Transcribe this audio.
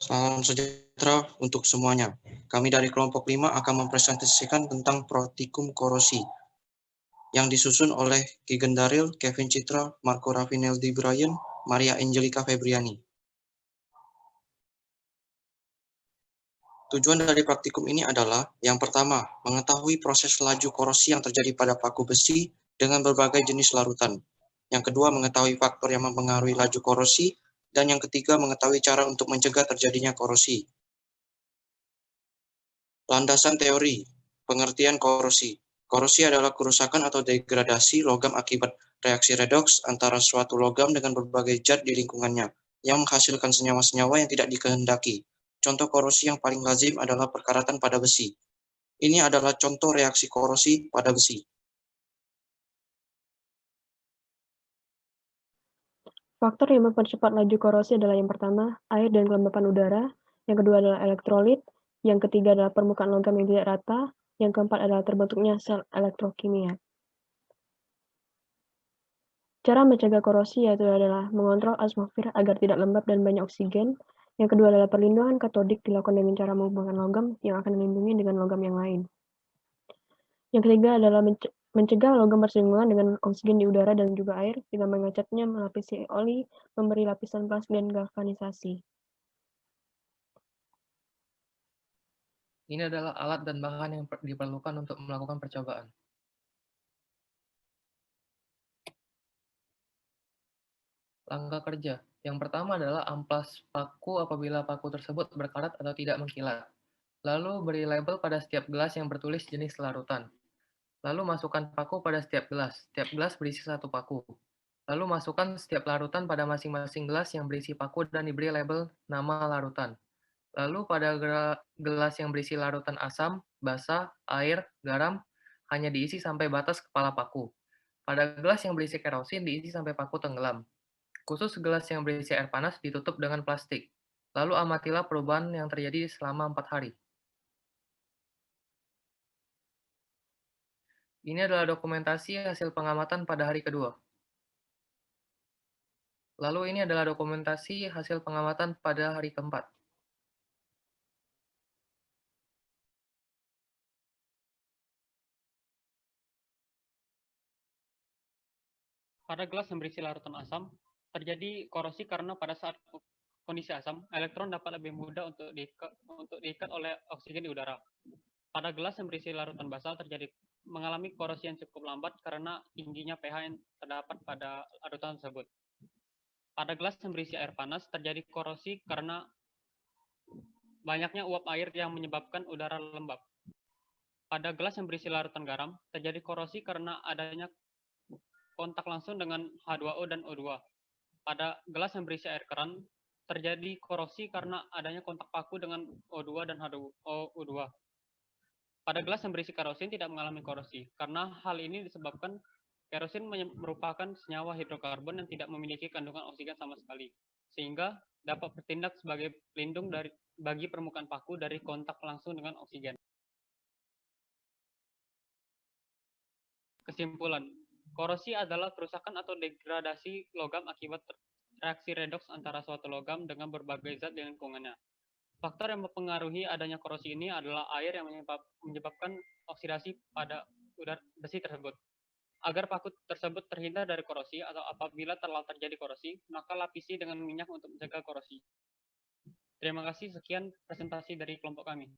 Salam sejahtera untuk semuanya. Kami dari kelompok 5 akan mempresentasikan tentang pratikum korosi yang disusun oleh Ki Gendaril, Kevin Citra, Marco Rafineldi Bryan, Maria Angelica Febriani. Tujuan dari praktikum ini adalah, yang pertama, mengetahui proses laju korosi yang terjadi pada paku besi dengan berbagai jenis larutan. Yang kedua, mengetahui faktor yang mempengaruhi laju korosi. Dan yang ketiga, mengetahui cara untuk mencegah terjadinya korosi. Landasan teori, pengertian korosi. Korosi adalah kerusakan atau degradasi logam akibat reaksi redoks antara suatu logam dengan berbagai zat di lingkungannya, yang menghasilkan senyawa-senyawa yang tidak dikehendaki. Contoh korosi yang paling lazim adalah perkaratan pada besi. Ini adalah contoh reaksi korosi pada besi. Faktor yang mempercepat laju korosi adalah yang pertama, air dan kelembapan udara, yang kedua adalah elektrolit, yang ketiga adalah permukaan logam yang tidak rata, yang keempat adalah terbentuknya sel elektrokimia. Cara mencegah korosi yaitu adalah mengontrol atmosfer agar tidak lembab dan banyak oksigen. Yang kedua adalah perlindungan katodik dilakukan dengan cara menghubungkan logam yang akan dilindungi dengan logam yang lain. Yang ketiga adalah mencegah logam bersinggungan dengan oksigen di udara dan juga air dengan mengecatnya, melapisi oli, memberi lapisan plastik dan galvanisasi. Ini adalah alat dan bahan yang diperlukan untuk melakukan percobaan. Langkah kerja. Yang pertama adalah amplas paku apabila paku tersebut berkarat atau tidak mengkilat. Lalu beri label pada setiap gelas yang bertulis jenis larutan. Lalu masukkan paku pada setiap gelas. Setiap gelas berisi satu paku. Lalu masukkan setiap larutan pada masing-masing gelas yang berisi paku dan diberi label nama larutan. Lalu pada gelas yang berisi larutan asam, basa, air, garam, hanya diisi sampai batas kepala paku. Pada gelas yang berisi kerosin diisi sampai paku tenggelam. Khusus gelas yang berisi air panas ditutup dengan plastik. Lalu amatilah perubahan yang terjadi selama 4 hari. Ini adalah dokumentasi hasil pengamatan pada hari kedua. Lalu ini adalah dokumentasi hasil pengamatan pada hari keempat. Pada gelas yang berisi larutan asam, terjadi korosi karena pada saat kondisi asam, elektron dapat lebih mudah untuk diikat oleh oksigen di udara. Pada gelas yang berisi larutan basa terjadi mengalami korosi yang cukup lambat karena tingginya pH yang terdapat pada larutan tersebut. Pada gelas yang berisi air panas terjadi korosi karena banyaknya uap air yang menyebabkan udara lembab. Pada gelas yang berisi larutan garam terjadi korosi karena adanya kontak langsung dengan H2O dan O2. Pada gelas yang berisi air keran, terjadi korosi karena adanya kontak paku dengan O2 dan H2O. Pada gelas yang berisi kerosin tidak mengalami korosi, karena hal ini disebabkan kerosin merupakan senyawa hidrokarbon yang tidak memiliki kandungan oksigen sama sekali, sehingga dapat bertindak sebagai pelindung bagi permukaan paku dari kontak langsung dengan oksigen. Kesimpulan, korosi adalah kerusakan atau degradasi logam akibat reaksi redoks antara suatu logam dengan berbagai zat di lingkungannya. Faktor yang mempengaruhi adanya korosi ini adalah air yang menyebabkan oksidasi pada udara besi tersebut. Agar paku tersebut terhindar dari korosi atau apabila telah terjadi korosi, maka lapisi dengan minyak untuk mencegah korosi. Terima kasih, sekian presentasi dari kelompok kami.